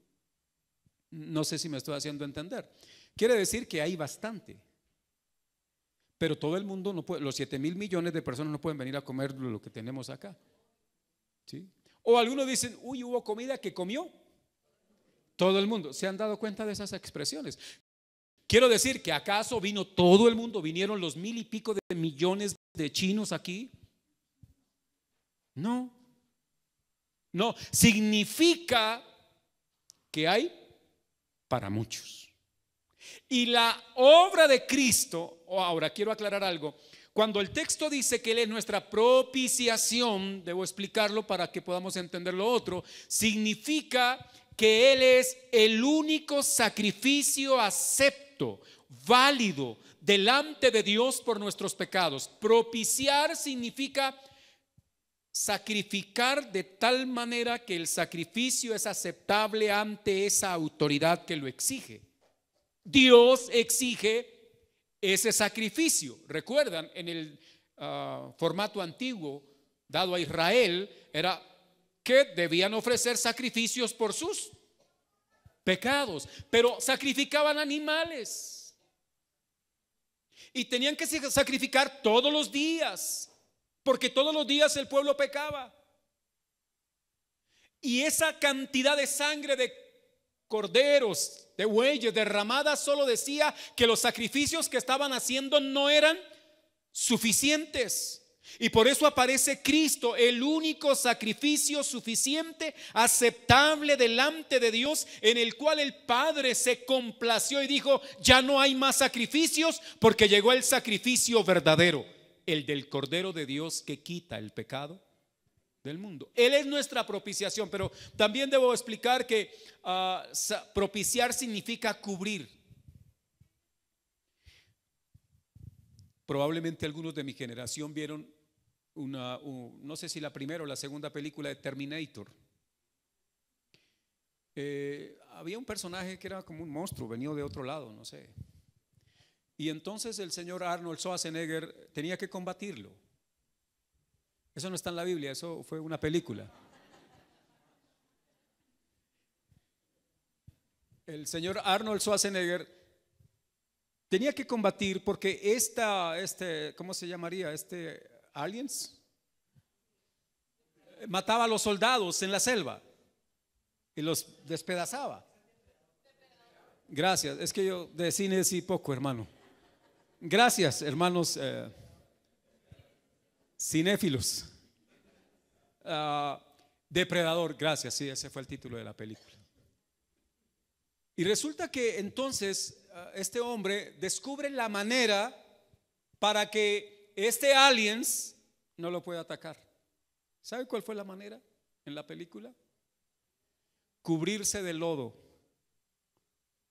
S1: No sé si me estoy haciendo entender. Quiere decir que hay bastante, pero todo el mundo no puede, los 7,000 millones de personas no pueden venir a comer lo que tenemos acá. ¿Sí? O algunos dicen: uy, hubo comida que comió todo el mundo. ¿Se han dado cuenta de esas expresiones? Quiero decir que ¿acaso vino todo el mundo? ¿Vinieron los 1,000 y pico de millones de chinos aquí? No. No, significa que hay para muchos. Y la obra de Cristo, ahora quiero aclarar algo, cuando el texto dice que Él es nuestra propiciación, debo explicarlo para que podamos entender lo otro, significa que Él es el único sacrificio acepto, válido, delante de Dios por nuestros pecados. Propiciar significa sacrificar de tal manera que el sacrificio es aceptable ante esa autoridad que lo exige. Dios exige ese sacrificio. Recuerdan, en el formato antiguo dado a Israel era que debían ofrecer sacrificios por sus pecados, pero sacrificaban animales y tenían que sacrificar todos los días, porque todos los días el pueblo pecaba. Y esa cantidad de sangre de corderos, de bueyes derramada solo decía que los sacrificios que estaban haciendo no eran suficientes. Y por eso aparece Cristo, el único sacrificio suficiente, aceptable delante de Dios, en el cual el Padre se complació y dijo: ya no hay más sacrificios, porque llegó el sacrificio verdadero, el del Cordero de Dios que quita el pecado del mundo. Él es nuestra propiciación. Pero también debo explicar que propiciar significa cubrir. Probablemente algunos de mi generación vieron no sé si la primera o la segunda película de Terminator. Había un personaje que era como un monstruo, venido de otro lado, no sé. Y entonces el señor Arnold Schwarzenegger tenía que combatirlo. Eso no está en la Biblia, eso fue una película. El señor Arnold Schwarzenegger tenía que combatir porque ¿cómo se llamaría? Aliens mataba a los soldados en la selva y los despedazaba. Gracias, es que yo de cine sí poco, hermano. Gracias, hermanos cinéfilos. Depredador, gracias, sí, ese fue el título de la película. Y resulta que entonces este hombre descubre la manera para que este aliens no lo pueda atacar. ¿Sabe cuál fue la manera en la película? Cubrirse de lodo.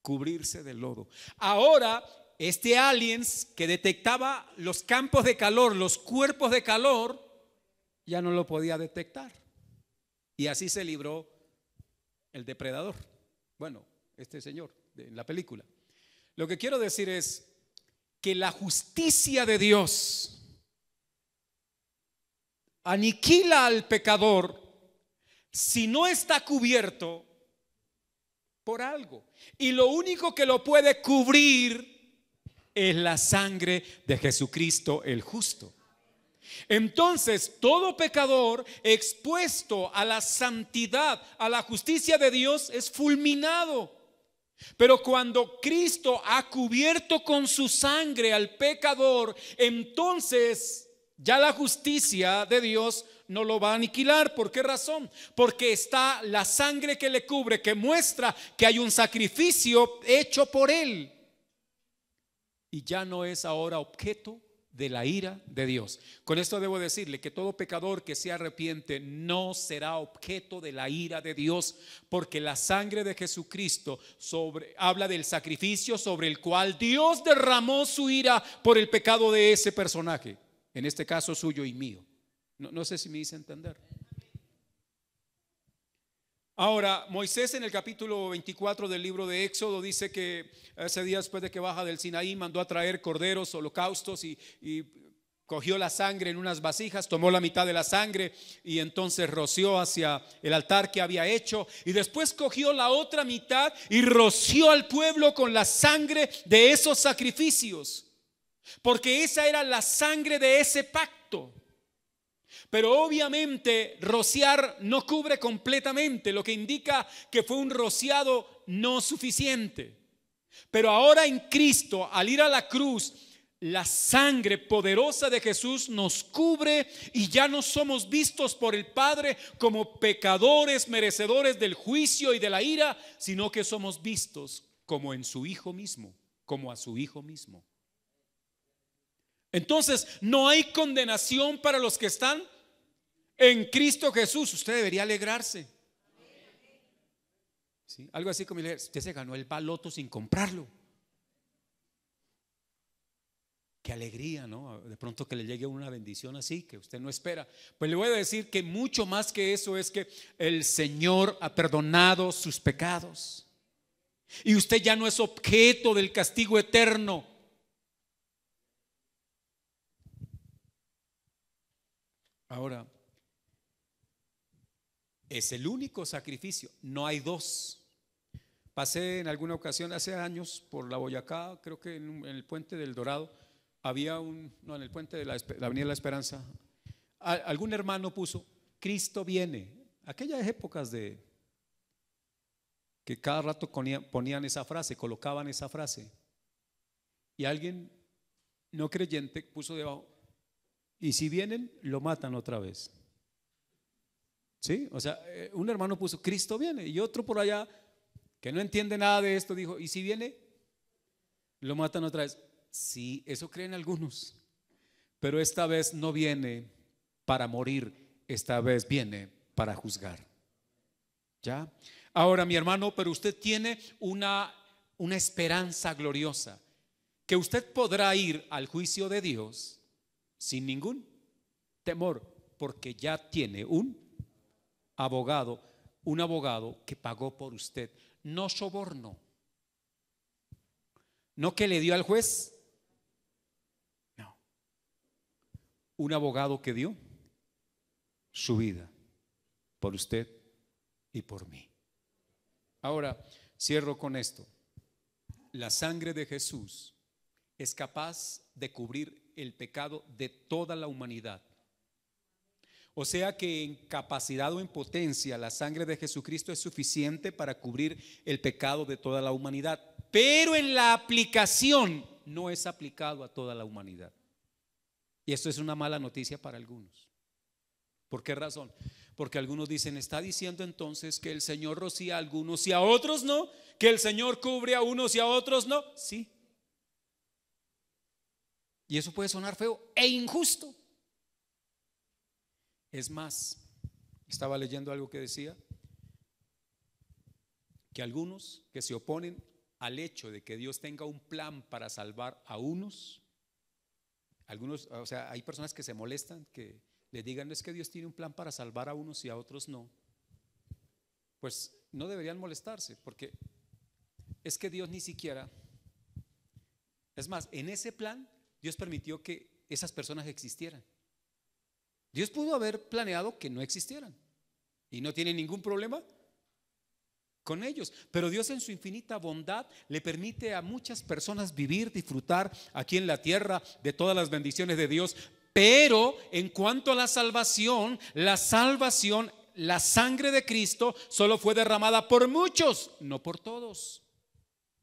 S1: Cubrirse de lodo. Ahora, este aliens que detectaba los campos de calor, los cuerpos de calor, ya no lo podía detectar. Y así se libró el depredador. Bueno, este señor en la película. Lo que quiero decir es que la justicia de Dios aniquila al pecador si no está cubierto por algo. Y lo único que lo puede cubrir es la sangre de Jesucristo el justo. Entonces, todo pecador expuesto a la santidad, a la justicia de Dios, es fulminado. Pero cuando Cristo ha cubierto con su sangre al pecador, entonces ya la justicia de Dios no lo va a aniquilar. ¿Por qué razón? Porque está la sangre que le cubre, que muestra que hay un sacrificio hecho por Él. Y ya no es ahora objeto de la ira de Dios. Con esto debo decirle que todo pecador que se arrepiente no será objeto de la ira de Dios, porque la sangre de Jesucristo habla del sacrificio sobre el cual Dios derramó su ira por el pecado de ese personaje, en este caso suyo y mío. No sé si me hice entender. Ahora, Moisés en el capítulo 24 del libro de Éxodo dice que ese día después de que baja del Sinaí mandó a traer corderos, holocaustos y cogió la sangre en unas vasijas, tomó la mitad de la sangre y entonces roció hacia el altar que había hecho, y después cogió la otra mitad y roció al pueblo con la sangre de esos sacrificios, porque esa era la sangre de ese pacto. Pero obviamente rociar no cubre completamente, lo que indica que fue un rociado no suficiente. Pero ahora en Cristo, al ir a la cruz, la sangre poderosa de Jesús nos cubre y ya no somos vistos por el Padre como pecadores merecedores del juicio y de la ira, sino que somos vistos como en su Hijo mismo, como a su Hijo mismo. Entonces, no hay condenación para los que están en Cristo Jesús. Usted debería alegrarse. ¿Sí? Algo así como usted se ganó el baloto sin comprarlo. Qué alegría, ¿no? De pronto que le llegue una bendición así que usted no espera. Pues le voy a decir que mucho más que eso es que el Señor ha perdonado sus pecados y usted ya no es objeto del castigo eterno. Ahora, es el único sacrificio, no hay dos. Pasé en alguna ocasión hace años por la Boyacá, creo que en el puente del Dorado, había en el puente de la Avenida de la Esperanza, algún hermano puso, Cristo viene. Aquellas épocas de que cada rato ponían esa frase, colocaban esa frase. Y alguien no creyente puso debajo, y si vienen, lo matan otra vez. ¿Sí? O sea, un hermano puso, Cristo viene, y otro por allá que no entiende nada de esto dijo, ¿y si viene? Lo matan otra vez. Sí, eso creen algunos, pero esta vez no viene para morir, esta vez viene para juzgar. ¿Ya? Ahora, mi hermano, pero usted tiene una esperanza gloriosa, que usted podrá ir al juicio de Dios sin ningún temor, porque ya tiene un abogado que pagó por usted, no soborno, no que le dio al juez, no, un abogado que dio su vida por usted y por mí. Ahora cierro con esto. La sangre de Jesús es capaz de cubrir el pecado de toda la humanidad. O sea que en capacidad o en potencia la sangre de Jesucristo es suficiente para cubrir el pecado de toda la humanidad, pero en la aplicación no es aplicado a toda la humanidad. Y esto es una mala noticia para algunos. ¿Por qué razón? Porque algunos dicen, está diciendo entonces que el Señor rocía a algunos y a otros no, que el Señor cubre a unos y a otros no. Sí. Y eso puede sonar feo e injusto. Es más, estaba leyendo algo que decía que algunos que se oponen al hecho de que Dios tenga un plan para salvar a unos, o sea, hay personas que se molestan que le digan, es que Dios tiene un plan para salvar a unos y a otros no. Pues no deberían molestarse, porque es que Dios ni siquiera, es más, en ese plan Dios permitió que esas personas existieran. Dios pudo haber planeado que no existieran y no tiene ningún problema con ellos, pero Dios en su infinita bondad le permite a muchas personas vivir, disfrutar aquí en la tierra de todas las bendiciones de Dios. Pero en cuanto a la salvación, la sangre de Cristo solo fue derramada por muchos, no por todos.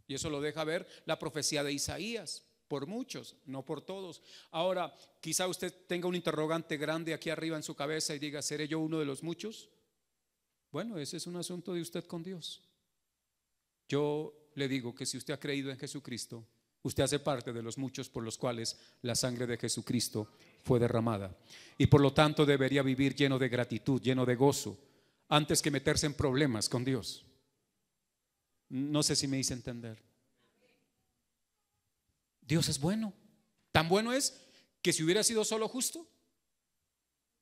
S1: Y eso lo deja ver la profecía de Isaías. Por muchos, no por todos. Ahora, quizá usted tenga un interrogante grande aquí arriba en su cabeza y diga, ¿seré yo uno de los muchos? Bueno, ese es un asunto de usted con Dios. Yo le digo que si usted ha creído en Jesucristo, usted hace parte de los muchos por los cuales la sangre de Jesucristo fue derramada. Y por lo tanto debería vivir lleno de gratitud, lleno de gozo, antes que meterse en problemas con Dios. No sé si me hice entender. Dios es bueno. Tan bueno es que si hubiera sido solo justo,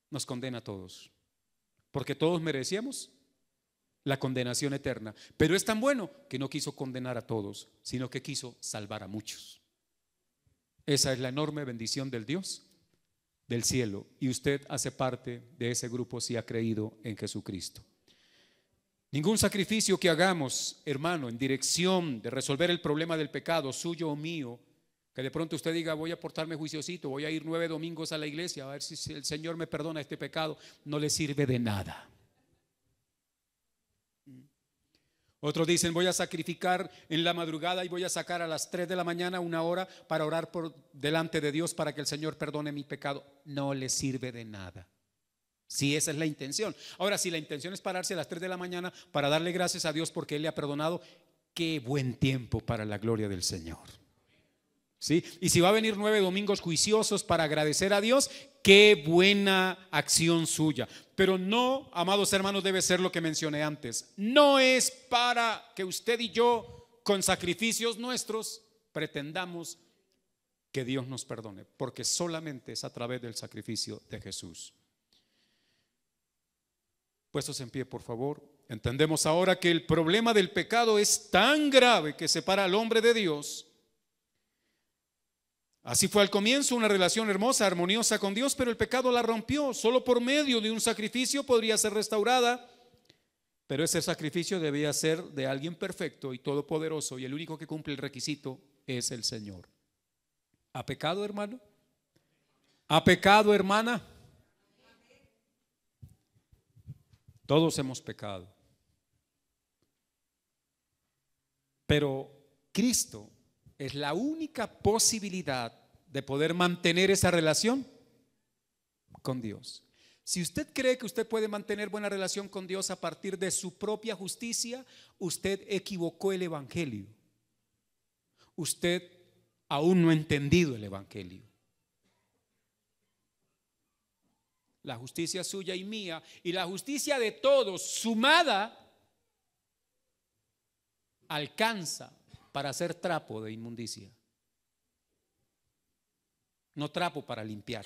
S1: nos condena a todos, porque todos merecíamos la condenación eterna. Pero es tan bueno que no quiso condenar a todos, sino que quiso salvar a muchos. Esa es la enorme bendición del Dios del cielo, y usted hace parte de ese grupo si ha creído en Jesucristo. Ningún sacrificio que hagamos, hermano, en dirección de resolver el problema del pecado, suyo o mío, que de pronto usted diga, voy a portarme juiciosito, voy a ir 9 domingos a la iglesia a ver si el Señor me perdona este pecado, no le sirve de nada. Otros dicen, voy a sacrificar en la madrugada y voy a sacar a las 3 de la mañana una hora para orar por delante de Dios para que el Señor perdone mi pecado. No le sirve de nada, si esa es la intención. Ahora, si la intención es pararse a las 3 de la mañana para darle gracias a Dios porque Él le ha perdonado, qué buen tiempo para la gloria del Señor. ¿Sí? Y si va a venir 9 domingos juiciosos para agradecer a Dios, qué buena acción suya. Pero no, amados hermanos, debe ser lo que mencioné antes. No es para que usted y yo, con sacrificios nuestros, pretendamos que Dios nos perdone, porque solamente es a través del sacrificio de Jesús. Puestos en pie, por favor. Entendemos ahora que el problema del pecado es tan grave que separa al hombre de Dios. Así fue al comienzo, una relación hermosa, armoniosa con Dios, pero el pecado la rompió. Solo por medio de un sacrificio podría ser restaurada, pero ese sacrificio debía ser de alguien perfecto y todopoderoso, y el único que cumple el requisito es el Señor. ¿Ha pecado, hermano? ¿Ha pecado, hermana? Todos hemos pecado, pero Cristo es la única posibilidad de poder mantener esa relación con Dios. Si usted cree que usted puede mantener buena relación con Dios a partir de su propia justicia, usted equivocó el evangelio. Usted aún no ha entendido el evangelio. La justicia suya y mía y la justicia de todos sumada alcanza para hacer trapo de inmundicia. No trapo para limpiar.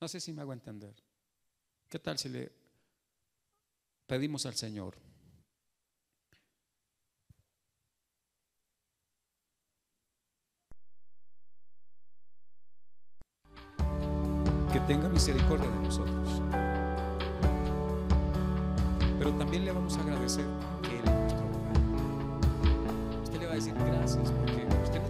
S1: No sé si me hago entender. ¿Qué tal si le pedimos al Señor que tenga misericordia de nosotros? Pero también le vamos a agradecer que Él es nuestro abogado. Usted le va a decir gracias porque usted no